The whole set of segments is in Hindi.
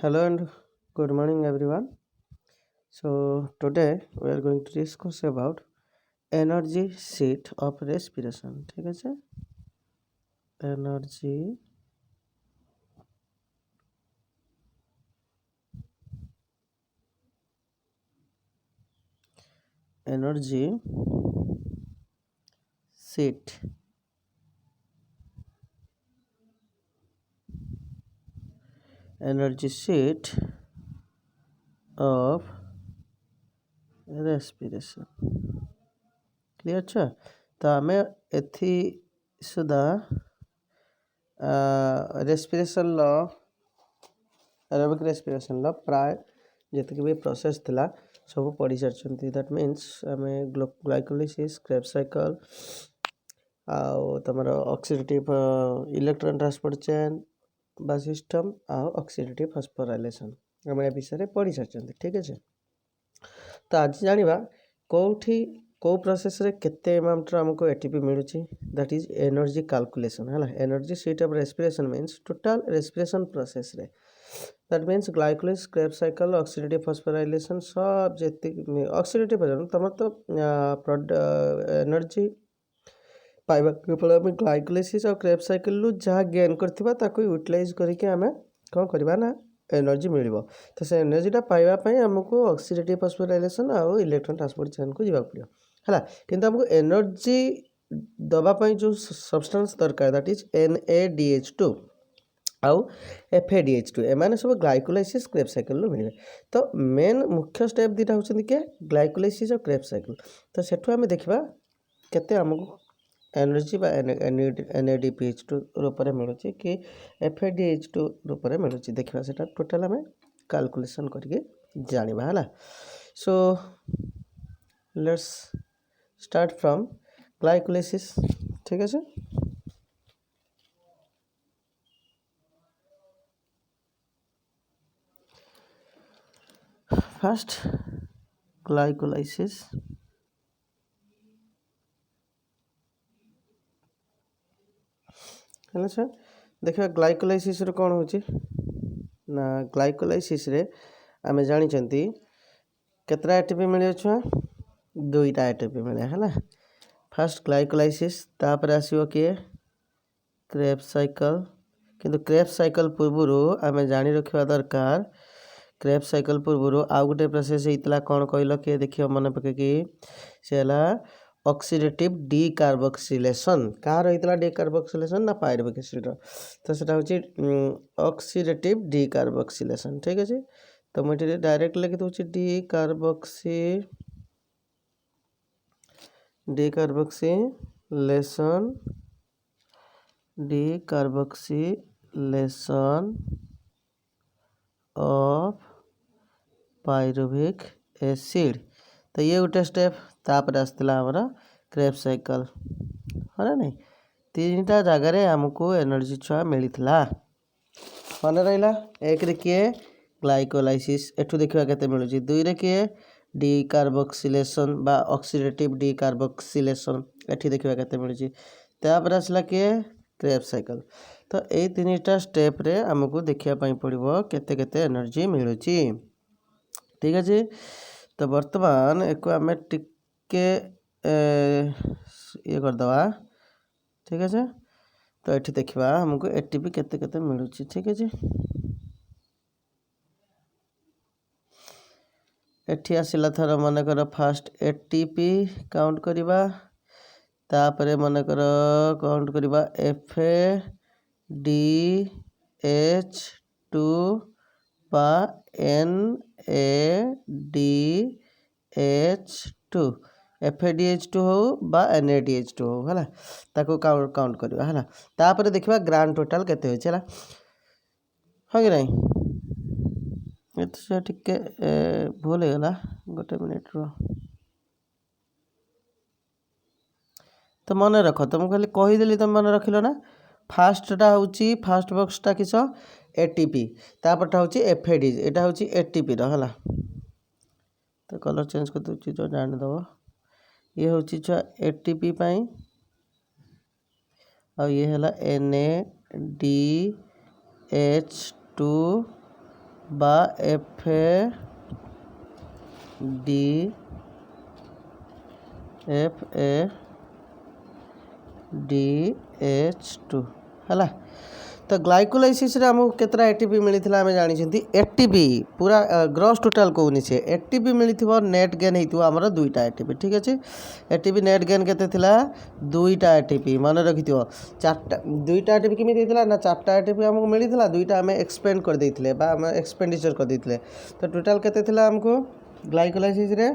Hello and good morning everyone. So today we are going to discuss about energy sheet of respiration. ঠিক আছে? Energy sheet of respiration. Clear छ? तो आमे एथि सुधा रेस्पिरेशन लो एरोबिक रेस्पिरेशन लो प्राय जतक भी प्रोसेस थिला सब पढ़ी सारछंती. दैट मीन्स आमे ग्लाइकोलिसिस क्रेब्स साइकिल तमर ऑक्सीडेटिव इलेक्ट्रॉन ट्रांसपोर्ट चेन बा सिस्टम ऑक्सीडेटिव फॉस्फोराइलेशन आम ए विषय पढ़ी सारछंती. ठीक है. तो आज जानिबा कोठी को प्रोसेस रे केते अमाउंट रे हमको एटीपी मिलुची. दैट इज एनर्जी कैलकुलेशन है. Energy sheet of respiration means total respiration process रे. That means glycolysis Krebs cycle oxidative phosphorylation सब जेति ऑक्सीडेटिव तमर तो एनर्जी पाइबा केवल आम ग्लाइकोलिसिस और क्रेब्स साइकिल जहाँ गेन करथिबा ताको यूटिलाइज करके आमे कोन करबा ना एनर्जी मिलिबो. तो से एनर्जीटा पाइबापी आमको ऑक्सीडेटिव फॉस्फोराइलेशन और इलेक्ट्रॉन ट्रांसपोर्ट चेन को जावाक पड़ो है. किंतु आमको एनर्जी दबापाई जो सब्सटेंस दरकार दैट इज NADH2 आउ FADH2 एमाने सब ग्लाइकोलाइसिस क्रेब्स साइकिल मिले. तो मेन मुख्य स्टेप दुटा होचंदी के ग्लाइकोलाइसिस और क्रेब्स साइकिल. तो सेठु आमे देखिबा केते आमको एनर्जी बा NADPH2 रूप में मिलूँ कि FADH2 रूप में मिलूँ. देखा से टोटाल आम कैलकुलेशन करके जानिबा है. So let's start from glycolysis. ठीक है. फर्स्ट ग्लाइकोलाइसिस है सर. देखा ग्लाइकोलाइसिस कौन हो ना ग्लाइकोलाइसिस रे आमे जानी केतरा एटीपी मिले छुआ दुईटा एटीपी मिले है. फर्स्ट ग्लाइकोलाइसिस तापर आसीबो किए क्रेब्स साइकिल. किंतु क्रेब्स साइकिल पूर्व आमे जानी रखिबा दरकार क्रेब्स साइकिल पूर्व आउ गोटे प्रोसेस होइतला कौन कहल किए देखियो मन पके कि सेला ऑक्सीडेटिव डीकार्बोक्सिलेशन कहाँ रही डीकार्बोक्सिलेशन ना पायरुविक एसिड. तो सेटा होची ऑक्सीडेटिव डीकार्बोक्सिलेशन. ठीक है. तो मुझे डायरेक्ट लिखि दूची डीकार्बोक्सिलेशन ऑफ पायरुविक एसिड. तो ये गोटे स्टेप. तापर आसला आमर क्रेब्स साइकिल है नहीं. तीनटा जगार आमको एनर्जी छुआ मिलता मन रहा. एक रे किए ग्लाइकोलाइसिस एठू देखा केते मिलुची. दुई रे किए डीकार्बोक्सिलेशन बा ऑक्सीडेटिव डीकार्बोक्सिलेशन एठी देखा केते मिलुची. तापर आसला किए क्रेब्स साइकिल. तो ये तीनटा स्टेप रे आमको देखिया पई पड़िबो केते केते एनर्जी मिलुची. ठीक है. तो वर्तमान एक आम टिके ये करदवा. ठीक है. तो ये देखा हमको एटीपी केते केते मिलुची. ठीक है. एठी आसिला थर मनकर फास्ट एटीपी काउंट करवा. तापरे मनकर काउंट करवा FADH2 बा NADH2 FADH2 हो बा NADH2 हो है ताको काउंट करवा है. तापर देखा ग्रांड टोटाल केते होइछ है कि नहीं. ये टिके भूल गला गोटे मिनिट रो. तो मन रख तो मुझे खाली कहीदेली तुम मन रखिल ना. फास्टा हूँ फास्ट बक्सटा किस एटीपी तापरटा हूँ FAD यहाँ हूँ एटीपी रहा. तो कलर चेंज कर दूसरी जो जानदेव ये हूँ छुआ एटीपी और ये है NADH2 बा FAD FADH2 है। तो ग्लाइकोलाइसिस रे हमको केतरा एटीपी मिलता आम जानी एटीपी पूरा ग्रॉस टोटाल कहूनी से एटीपी मिलता नेट गेन होता आमर दुईटा एटीपी ठीक अच्छे। एटीपी नेट गेन केते थिला दुईटा एटीपी मन रखि चार्टा दुईटा एटीपी केमी होता ना चार्टा एटीपी हमको मिलता दुईटा आम एक्सपेंड कर देते आम एक्सपेंडिचर कर देते। तो टोटाल केते थिला हमको ग्लाइकोलाइसिस रे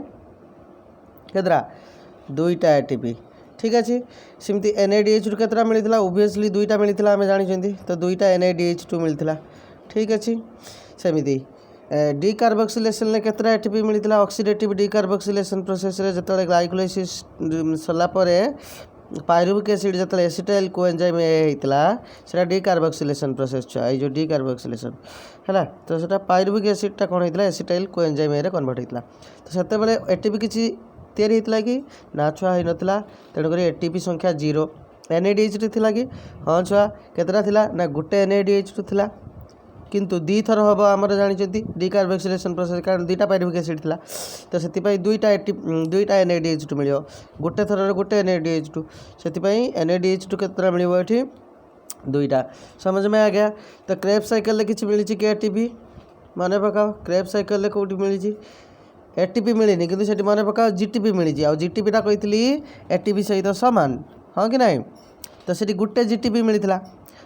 केतरा दुईटा एटीपी ठीक अच्छे। सेमती NADH2 केतरा मिलता ओबियसली दुईटा मिलता आम जानी तो दुईटा NADH2 मिलता ठीक अच्छे। सेमती डीकार्बोक्सिलेशन ने केतरा एटीपी मिलता ऑक्सीडेटिव डीकार्बोक्सिलेशन प्रोसेस रे जतले ग्लाइकोलाइसिस सरला परे पायरुविक एसिड जो एसिटाइल कोएंजाइम होता है डीकार्बोक्सिलेशन प्रोसेस छुआ ये जो डीकार्बोक्सिलेशन है तो सेटा पायरुविक एसिडटा कौन होता है एसिटाइल कोएंजाइम कन्वर्ट होता। तो सेतेबेले एटीपी किसी तैयारी होता कि ना छुआ हो नाला तेणुक एटीपी संख्या 0 NADH2 थिला कि हाँ छुआ केतरा थिला ना गोटे NADH2 थिला किंतु दी थर हम आमर जानी डीकार्बोक्सिलेशन प्रोसेस कारण दुईटा पायरुविक एसिड थिला तो से दुईटा NADH2 मिल गोटे थर गोटे NADH2 से NADH2 केतरा मिल ये दुईटा समझ में आ गया। तो क्रेब साइकिल किसी मिली कि एटीपी मन पकाओ क्रेब साइकिल कौटी मिली एटीपी मिलनी कि मन पकाओ जीटीपी मिली आ जीटीपीटा कही एटीपी सहित सामान हाँ कि नहीं। तो से गोटे जीटीपी मिलता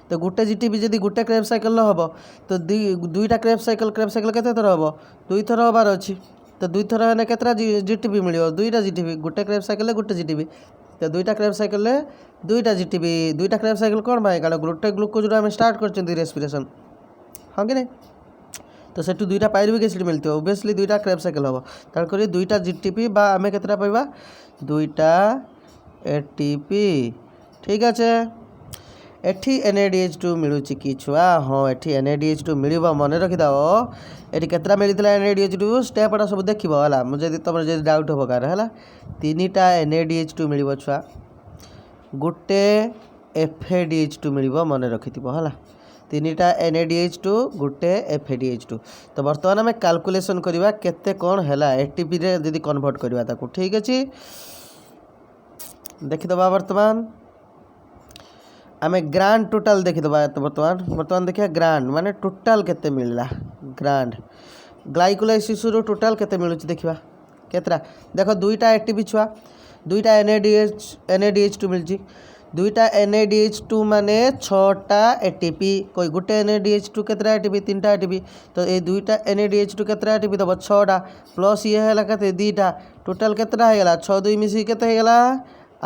तो गोटे जीटीपी जब गोटे क्रेब साइकिल हम तो दुईटा क्रेब साइकिल केते थर हम दुई थर हबार अच्छी तो दुई थर है केतरा जीटीपी मिल दुईटा जीटीपी गोटे क्रेब साइकिल गोटे जीटीपी तो दुईटा क्रेब साइकिल दुईटा जीटीपी दुईटा क्रेब साइकिल कौन पाए कारण गोटे ग्लूकोज आम स्टार्ट कर रेस्पिरेशन हाँ कि नहीं। तो सेठू दुईटा पायरुविक एसिड मिलते ओबियसली दुईटा क्रेब साइकिल हम तेणुक दुईटा जीटीपी बा आम केतरा पाइबा दुईटा एटीपी ठीक अच्छे। एठी NADH2 मिलूँ कि छुआ हाँ एठी NADH2 मिल मन रखिद ये केतरा मिलता NADH2 स्टेपटा सब देख है मुझे तुम जो डाउट हम कार है 3टा NADH2 मिल छुआ गोटे FADH2 मिल मन रखि है 3टा NADH2 गोटे FADH2। तो बर्तमान आम कैलकुलेशन करवा केते कौन है एटीपी रे जदि कन्वर्ट करवा ताकू ठीक अच्छे। देखीदबा बर्तमान आम ग्रांड टोटाल देखीदबा तो बर्तमान देखिए ग्रांड माने टोटाल केते मिलला ग्रांड ग्लाइकोलाइसिस रो टोटाल केते मिलुच देखिबा केतरा देखो दुईटा एटीपी छुआ दुईटा NADH2 मिलची दुईटा NADH2 माने 6टा एटीपी कोई गोटे NADH2 केतरा एटीपी 3टा एटीपी तो ये दुईटा NADH2 केतरा एटीपी दब 6टा प्लस ये है केते 2टा टोटाल केतरा हो गला 6 2 मिसी केते हो गला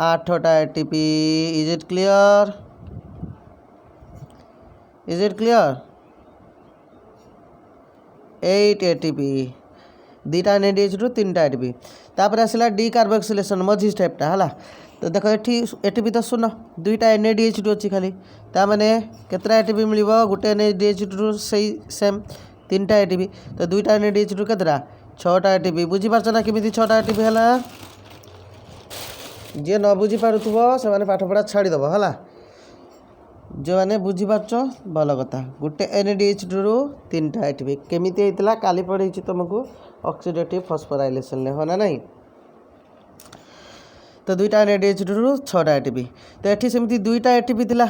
8टा ATP. Is it clear 8 ATP 2टा NADH2 3टा एटीपी तापर आसला डीकार्बोक्सिलेशन मझी स्टेपटा है। तो देखो एटीपी तो सुन दुईटा NADH2 अच्छी खाली ताने केतरा एटीपी मिल गोटे NADH2 सही सेम 3टा एटीपी तो दुईटा NADH2 केतरा 6टा एटीपी बुझीपार ना केमी 6टा एटीपी है जी न बुझीपारुव से पाठपढ़ा छाड़ीदेव है जो मैंने बुझीपार भल कथा गोटे NADH2 रू 3टा एटीपी केमी होता काली पढ़े तुमको ऑक्सीडेटिव फॉस्फोराइलेशन हाँ ना नहीं। तो दुईटा NADH2 रू 6टा एटीपी तो ये सेमती दुईटा एटीपी थिला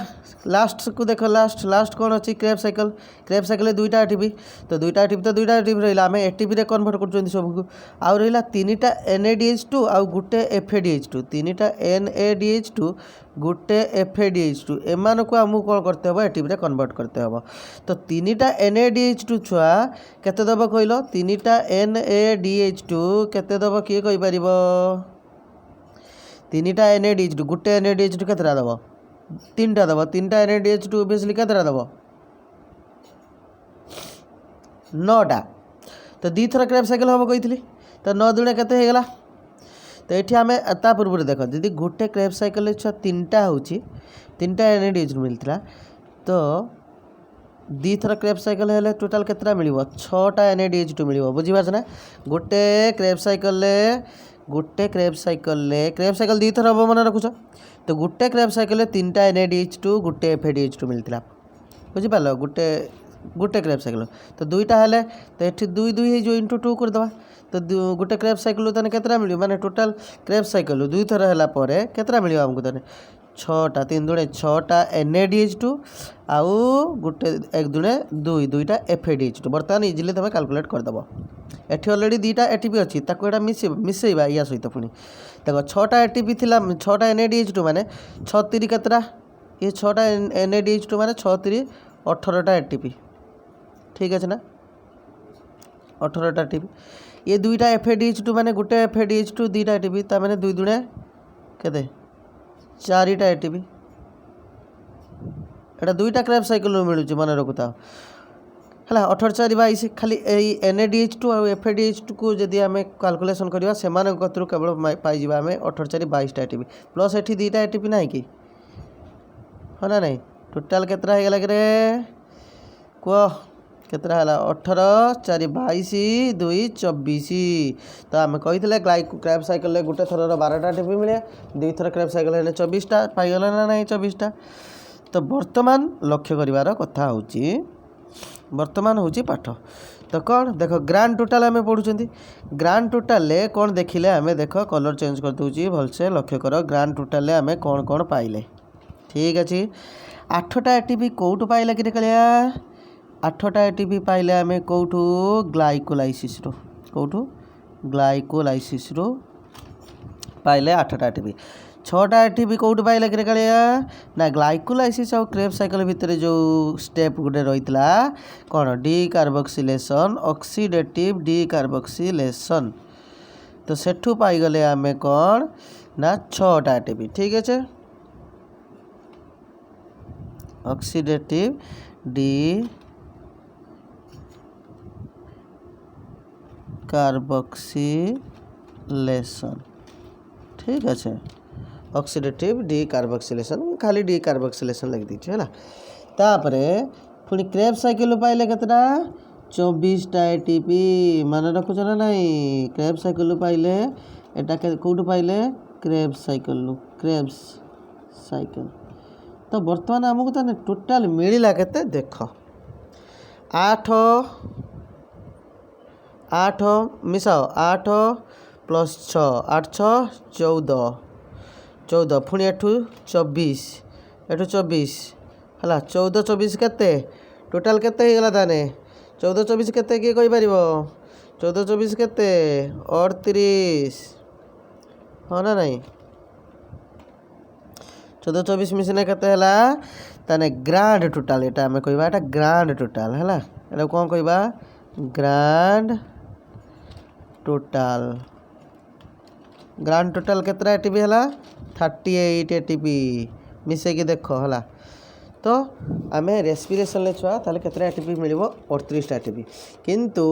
लास्ट को देख लास्ट कौन अच्छी क्रेब साइकिल दुईटा एटीपी तो दुईटा एटीपी रहा आम एटीपी रे कन्वर्ट कर सबको आउ रहा 3टा NADH2 आउ गोटे FADH2 3टा NADH2 गोटे FADH2 एमान को आमको कौन करते हैं एटीपी रे कन्वर्ट करते हैं। तो 3टा NADH2 छुआ केते दब कहल 3टा NADH2 केते दब किए कहि परिबो 3टा NADH2 गोटे NADH2 केतरा दब 3टा दब 3टा NADH2 ओबियसली केतरा दब 9टा तो 2 थर क्रेब साइकिल हम कही तो 9 दुणे केते हो गला। तो ये आम ता पूर्व देख जी गोटे क्रेब साइकिल छुआ 3टा हो 3टा NADH2 मिलता तो 2 थर क्रेब साइकिल है टोटाल केतरा मिल 6टा NADH2 मिल बुझीपार ना गोटे क्रेब साइकिल क्रेब साइकिल 2 थर हम मन रखुच तो गोटे क्रेब साइकिल 3टा NADH2 गोटे FADH2 मिलता बुझीपार गोटे गोटे क्रेब साइकिल तो दुईटा हेले तो ये दुई दुई जो इंटू 2 करदे तो गोटे क्रेब साइकिल तेने केतटा मिल माने टोटाल क्रेब साइकिल दुई थर है केतटा मिल आमको तेने 6टा 3 दुणे 6टा NaDH2 आउ गोटे 1 दुणे 2 दुईटा FADH2 बर्तमान इजिली तुम कैलकुलेट करदेव एटी अलरेडी 2टा ATP अच्छी मिसेबा या सहित पुणी देख 6टा ATP थिला 6टा NaDH2 माने 6 3 केतटा ये 6टा NaDH2 माने 6 3 18टा ATP ठीक है ना 18टा ATP ये दुईटा FADH2 माने गोटे FADH2 2टा ATP ता माने 2 दुणे केते 4टा ATP एटा दुईटा क्रेब साइकिल मिलूँ मन रखुता है 18 4 22 खाली NaDH2 और FADH2 को जदि आम कैलकुलेशन करवा से कतरू केवल पाई आम 18 4 22टा ATP प्लस एटी 2टा ATP ना कि हाँ ना नहीं टोटाल केतरा हो गला कि कह केतरा है 18 4 22 2 24 तो आम कही क्रेब साइकिल गोटे थर 12टा ATP मिले दुई थर क्रेब साइकिल है 24टा पाईगला ना नहीं 24टा तो बर्तमान लक्ष्य करार कथा होची बर्तमान होची पाठ तो कौन देख ग्रांड टोटाल आम पढ़ुं ग्रांड टोटाल कौन देखिले आम देख कलर चेंज कर दूची भलसे लक्ष्य कर ग्रांड टोटाल आम कौन कौन पाइले ठीक अच्छे 8टा ATP कौटू पाइला कि कलिया 8टा ATP पाइले आम कौटू ग्लाइकोलाइसिस रो कौटू ग्लाइकोलाइसिस रो पाइले 8टा ATP 6टा ATP कौटू पाइला कि कलिया ना ग्लाइकोलाइसिस और क्रेब साइकिल भितर जो स्टेप गोटे रही कौन D carboxylation oxidative D carboxylation तो सेठू पाइगले आम कौन ना 6टा ATP ठीक है ऑक्सीडेटिव डी कार्बोक्सिलेशन ठीक अच्छे ऑक्सीडेटिव डी कार्बोक्सिलेशन खाली डी कार्बोक्सिलेशन लग दीजिए है तापर पुणी क्रेब साइकिल पाइले केतना 24टा ATP मन रखुच ना नहीं क्रेब साइकिल पाइले एटा कौटू पाइले क्रेब साइकिल तो बर्तमान आमको तो टोटाल मिलला केते देख 8 मिसाओ 8 प्लस 6 8 6 14 पुणी एठू 24 है 14 24 केते टोटाल केते हो गला ताने 14 24 केते किए कहि परिबो 14 24 केते 38 हाँ ना नहीं 14 24 मिसने केते हला ताने ग्रांड टोटाल एटा हमें कहबा एटा ग्रांड टोटाल हला एटा कोन कहबा ग्रांड टोटाल केतरा ATP हला 38 ATP मिसे की देख हला तो आम रेस्पिरेशन छुआ ताले केतरा ATP मिलिबो 38टा ATP किंतु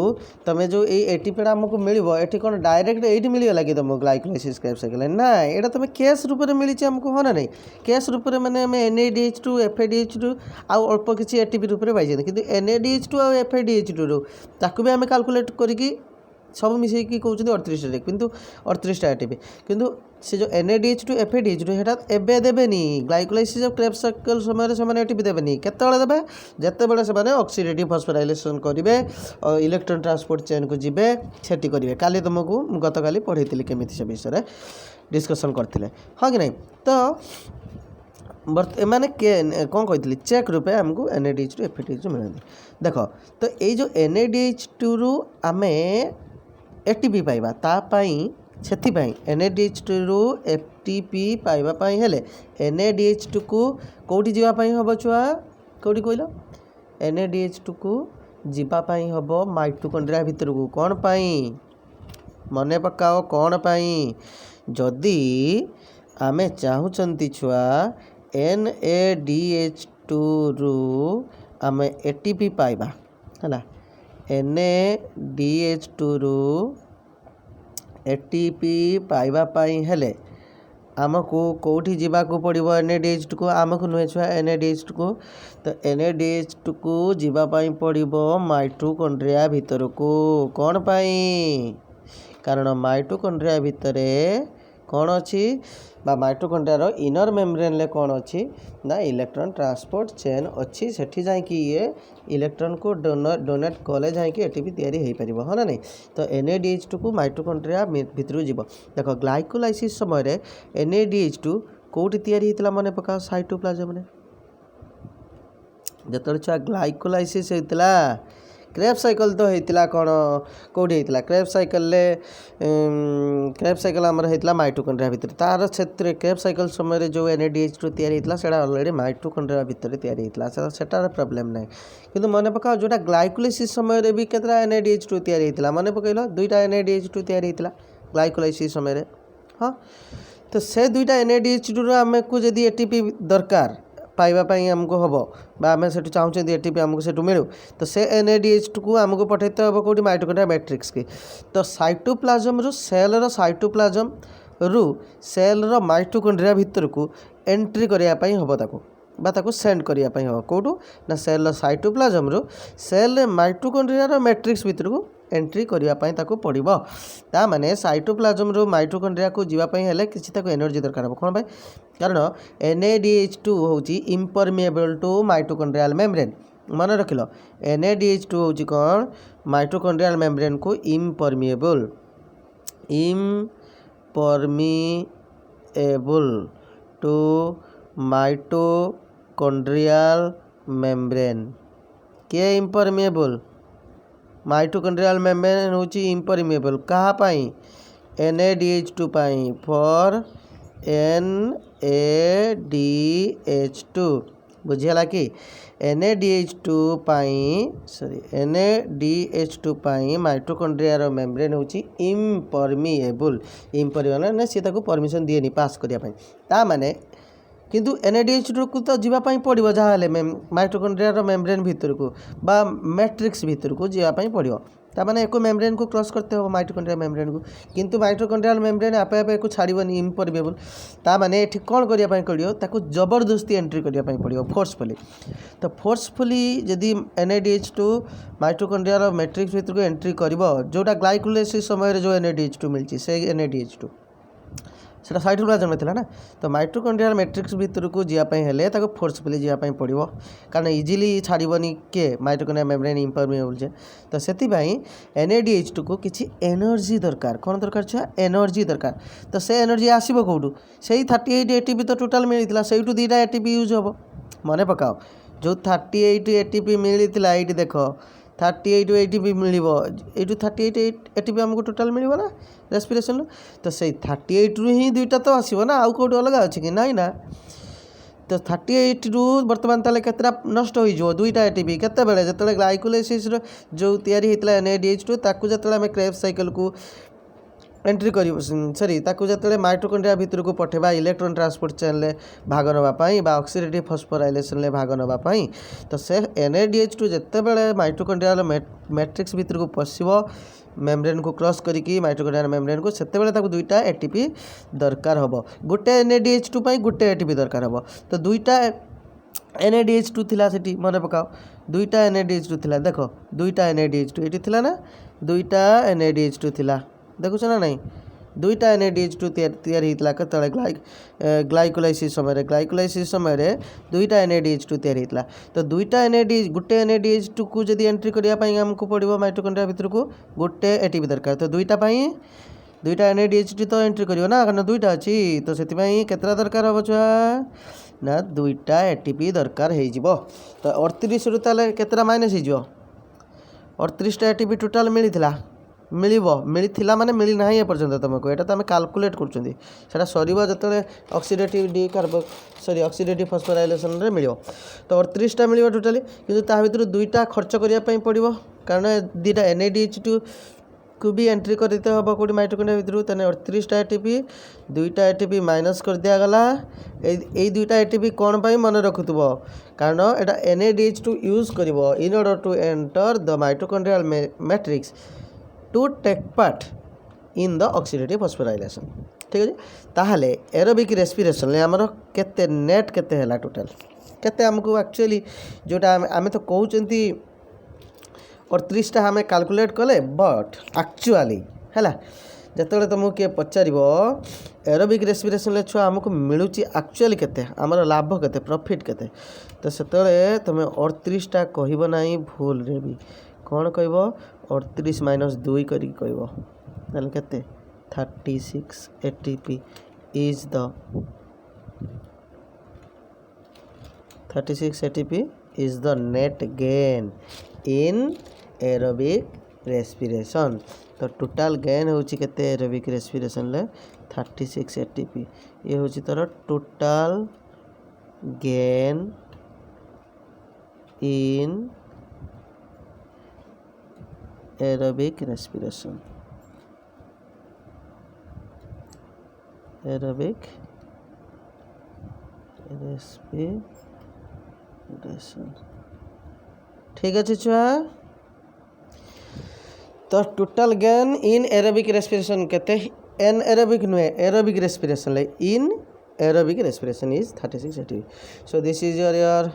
तमे जो ए ATP हमको मिलिबो एठी कोन डायरेक्ट एठी मिलिगला कि तुम ग्लाइकोलाइसिस क्रेब साइकिल ना एटा तमे केस रूप में मिली हमको हाँ ना नहीं केस रूप में माने आम NaDH2 FADH2 आउ अल्प किसी ATP रूप में पाई किंतु NaDH2 और FADH2 रो ताकू भी आम कैलकुलेट करिकी सब मिसेकी कहते 38टा किंतु 38टा ATP किंतु से जो NaDH2 FADH2 हेटा एबे देबेनी ग्लाइकोलाइसिस ऑफ क्रेब साइकिल समय से ATP देबेनी केतବେଳେ देबे जेतेबेले से माने ऑक्सीडेटिव फॉस्फोराइलेशन करिवे और इलेक्ट्रॉन ट्रांसपोर्ट चेन को जिबे सेठी करिवे काली तुमको गत काली पढ़ेइतिली केमिति से विषय डिस्कशन करथिले हां कि नहीं तो माने कौन कही चेक रूपे आमको NaDH2 FADH2 मिलती देख तो ये जो NaDH2 रु आम ATP पाइबा तापाई सेथिपाई NaDH2 रु ATP पाइबा पाई हेले NaDH2 को कोठी जीवा पाई हबो छुआ कोठी कहलो NaDH2 को जीवा पाई हबो माइटोकॉन्ड्रिया भीतर को कौन पाई मने पकाओ कौन पाई जदि आमे चाहुचंती छुआ NaDH2 रु आमे ATP पाइबा हला NaDH2 रु ATP पाइबा पाई हेले आमको कोठी जीवाक पड़ो NaDH2 को आमको नुहे छुआ NaDH2 को तो NaDH2 को जीवाई पड़ो माइटोकॉन्ड्रिया भीतर को कौन पाई कारण माइटोकॉन्ड्रिया भितर कौन अच्छी माइटोकॉन्ड्रिया इनर मेम्ब्रेन ले कौन अच्छी ना इलेक्ट्रॉन ट्रांसपोर्ट चेन अच्छी सेठी जाए कि ये इलेक्ट्रॉन को डोनेट कले जाए एटीपी तैयारी हो हाँ ना नहीं। तो NADH2 को माइटोकॉन्ड्रिया भितर जीव देख ग्लाइकोलाइसिस समय NADH2 कौटी तैयारी होता मन पकाओ साइटोप्लाज्म रे जो छुआ ग्लाइकोलाइसिस होता क्रेब्स साइकिल तो होता कौन कौटी होता क्रेब्स साइकिल आमर होता माइटोकॉन्ड्रिया भितर तार क्षेत्र क्रेब्स साइकिल समय जो NADH2 तैयारी होता है अलरेडी माइटोकॉन्ड्रिया भितर तैयारी होता सेटार प्रॉब्लम ना कि मन पकाओ जोटा ग्लाइकोलाइसिस समय भी केतरा NADH2 तैयारी होता मन पकड़ दुईटा NADH2 तैयारी होता ग्लाइकोलाइसिस समय हाँ। तो से दुईटा NADH2 आम को जदि एटीपी दरकार पाइबापी आमको हम आम से चाहते एटीपी आमको से मिलू तो से NADH2 को आमको पठेते हम कौटी माइटोकॉन्ड्रिया मैट्रिक्स की। तो साइटोप्लाज्म रु सेल साइटोप्लाज्म रु सेल माइटोकॉन्ड्रिया भितर को एंट्री करने हम ताको सेंड करने हम कौटू ना सेल साइटोप्लाज्म रु सेल माइटोकॉन्ड्रिया मैट्रिक्स भितर को एंट्री करने पड़ो ता माने साइटोप्लाज्म रु माइटोकॉन्ड्रिया को जीवाई हेले किसी एनर्जी दरकार हम कौन कारण NADH2 होची इम्परमिएबल टू माइटोकॉन्ड्रियल मेम्ब्रेन मन रख लो NADH2 होची कौन माइटोकॉन्ड्रियल मेम्ब्रेन को इम्परमिएबल टू माइटोकॉन्ड्रियल मेम्ब्रेन के इम्परमिएबल माइटोकॉन्ड्रियल मेम्ब्रेन होची इम्परमिएबल कहाँ पाई NADH2 पाई फॉर NADH2 बुझीगला कि NADH2 पाई माइटोकॉन्ड्रिया मेम्ब्रेन होची इम्परमिएबल ना सी परमिशन दिए पास करने ता माने किंतु NADH2 को तो जीवाई पड़ो जहाँ माइटोकॉन्ड्रिया मेम्ब्रेन भितर को बा मैट्रिक्स भितर को जीवाई पड़ो ताने एक मेम्ब्रेन को क्रॉस करते हो माइटोकॉन्ड्रिया मेम्ब्रेन को किंतु माइटोकॉन्ड्रियल मेम्ब्रेन आपे आपे को छाड़बनी इम्परमिएबल ता माने एठी कौन करने पड़ो ताको जबरदस्ती एंट्री करने पड़ो फोर्सफुली। तो फोर्सफुली जदि NADH2 माइटोकॉन्ड्रिया मैट्रिक्स भितर को एंट्री कर जोटा ग्लाइकोलाइसिस समय जो NADH2 मिलती से NADH2 से साइटोप्लाज्म में ना। तो माइटोकॉन्ड्रियल मैट्रिक्स भितर को जीवाई हेले फोर्सफुली जीवाई पड़ो कारण इजिली छाड़बनी के माइटोकॉन्ड्रिया मेम्ब्रेन इम्परमिएबल जे। तो से NADH2 को किसी एनर्जी दरकार कौन दरकार छुआ एनर्जी दरकार। तो से एनर्जी आसो कौटू से 38 ATP तो टोटाल मिलता से दुईटा ATP यूज हम मन पकाओ जो 38 ATP मिलता ये देख 38 ATP मिल 38 ATP आमको टोटाल मिल ना रेस्पिरेशन। तो से 38 रु ही दुईटा तो आसो ना आउ कौट अलग अच्छे कि ना तो 38 रु बर्तमान ताले केतरा नष्ट हो दुईटा ATP केते बेले जतले ग्लाइकोलाइसिस जो तैयारी होता NADH2 ताकू जतले आम क्रेब्स साइकिल को एंट्री कर सॉरी ताकू जतले माइटोकॉन्ड्रिया भितर को पठेबा इलेक्ट्रॉन ट्रांसपोर्ट चेन ले भाग नवापाई बा ऑक्सीडेटिव फॉस्फोराइलेशन ले भाग नवापाई। तो से NADH2 जत्ते बेले माइटोकॉन्ड्रियल मैट्रिक्स भितर को पशिबो मेम्ब्रेन को क्रॉस करिकी माइटोकॉन्ड्रियल मेम्ब्रेन को सेते बेले ताकू दुईटा ATP दरकार हबो गोटे NADH2 पाई गोटे ATP दरकार हबो। तो दुईटा NADH2 थिला सेठी मन पकाओ दुईटा NADH2 थिला देखो दुईटा NADH2 एटी थिला ना दुईटा NADH2 थिला देखुछ ना नहीं दुईटा NADH2 तैयारी होता केतले ग्लाइकोलाइसिस समय दुईटा NADH2 तैयारी होता। तो दुईटा गोटे NADH2 को जब एंट्री करने आमको पड़ो माइटोकॉन्ड्रिया भितर को गोटे ATP दरकार। तो दुईटा NADH2 तो एंट्री करियो ना कारण दुईटा अच्छी तो से केतरा दरकार हम छुआ ना दुईटा ATP दरकार हो। तो 38 रु ताले केतरा माइनस हो 38टा ATP टोटाल मिलता माने मिली ना एपर्यंत तुमको यहाँ तो आम काल्कुलेट कर सर जो ऑक्सीडेटिव ऑक्सीडेटिव फॉस्फोराइलेशन रे मिल। तो 38टा मिल टोटाली किंतु ता भीतर दुईटा खर्च करने पड़ो कारण दुईटा NADH2 को भी एंट्री करते हम कौटी माइटोकॉन्ड्रिया भितर तेने 38टा ATP दुईटा ATP माइनस कर दिगला ये दुईटा ATP कौन पाई मन रखुव कारण यहाँ NADH2 यूज कर in order to enter the mitochondrial matrix to take part in the oxidative phosphorylation ठीक अच्छे। ताहले एरोबिक रेस्पिरेशन आमर केते नेट केते हैला टोटल केते हमको एक्चुअली जोटा आम तो कहते 38टा आम कैलकुलेट कले बट एक्चुअली है ଯେତେବେଳେ ତୁମକୁ କିଏ ପଚାରିବ ଏରୋବିକ୍ ରେସ୍ପିରେସନ୍ରେ ଛୁଆ ଆମକୁ ମିଳୁଛି ଆକ୍ଚୁଆଲି କେତେ, ଆମର ଲାଭ କେତେ, ପ୍ରଫିଟ୍ କେତେ, ତ ସେତେବେଳେ ତୁମେ 38ଟା କହିବ ନାହିଁ ଭୁଲରେ ବି। କ'ଣ କହିବ? 38 - 2 କରିକି କହିବ। ତାହେଲେ କେତେ? 36 ATP is the 36 ATP is the net gain in aerobic respiration। तो टोटाल गेन होची केते एरोबिक रेस्पिरेशन ले 36 ATP। ये होची तोर total gain in aerobic respiration. Aerobic respiration ठीक अच्छे छुआ। तो total gain in aerobic respiration केते? एन एरोबिक नुहे एरोबिक रेस्पिरेशन ले in aerobic respiration is 36 ATP। So this is your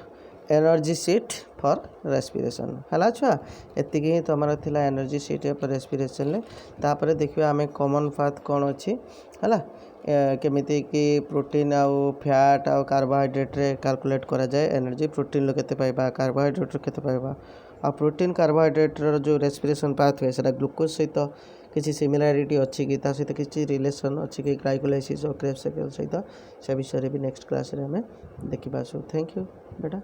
energy seat for respiration है छुआ। एति ही तुम थिला एनर्जी सीट फॉर रेस्पिरेशन ले। तापर देखिए आम कॉमन पाथ कौन अच्छी है केमिति कि प्रोटीन आउ फैट आउ कार्बोहाइड्रेट रे कैलकुलेट करा जाए एनर्जी। प्रोटीन केते पाइबा, कार्बोहाइड्रेट केते पाइबा। आ प्रोटीन कार्बोहाइड्रेट जो रेस्पिरेशन पाथ हुए सेटा ग्लूकोज सहित किसी सिमिलारिटी अच्छी कि सहित किसी रिलेशन अच्छी कि ग्लाइकोलाइसिस और क्रेब्स साइकिल सहित से विषय भी नेक्स्ट क्लास रे हमें देखा। सो थैंक यू बेटा।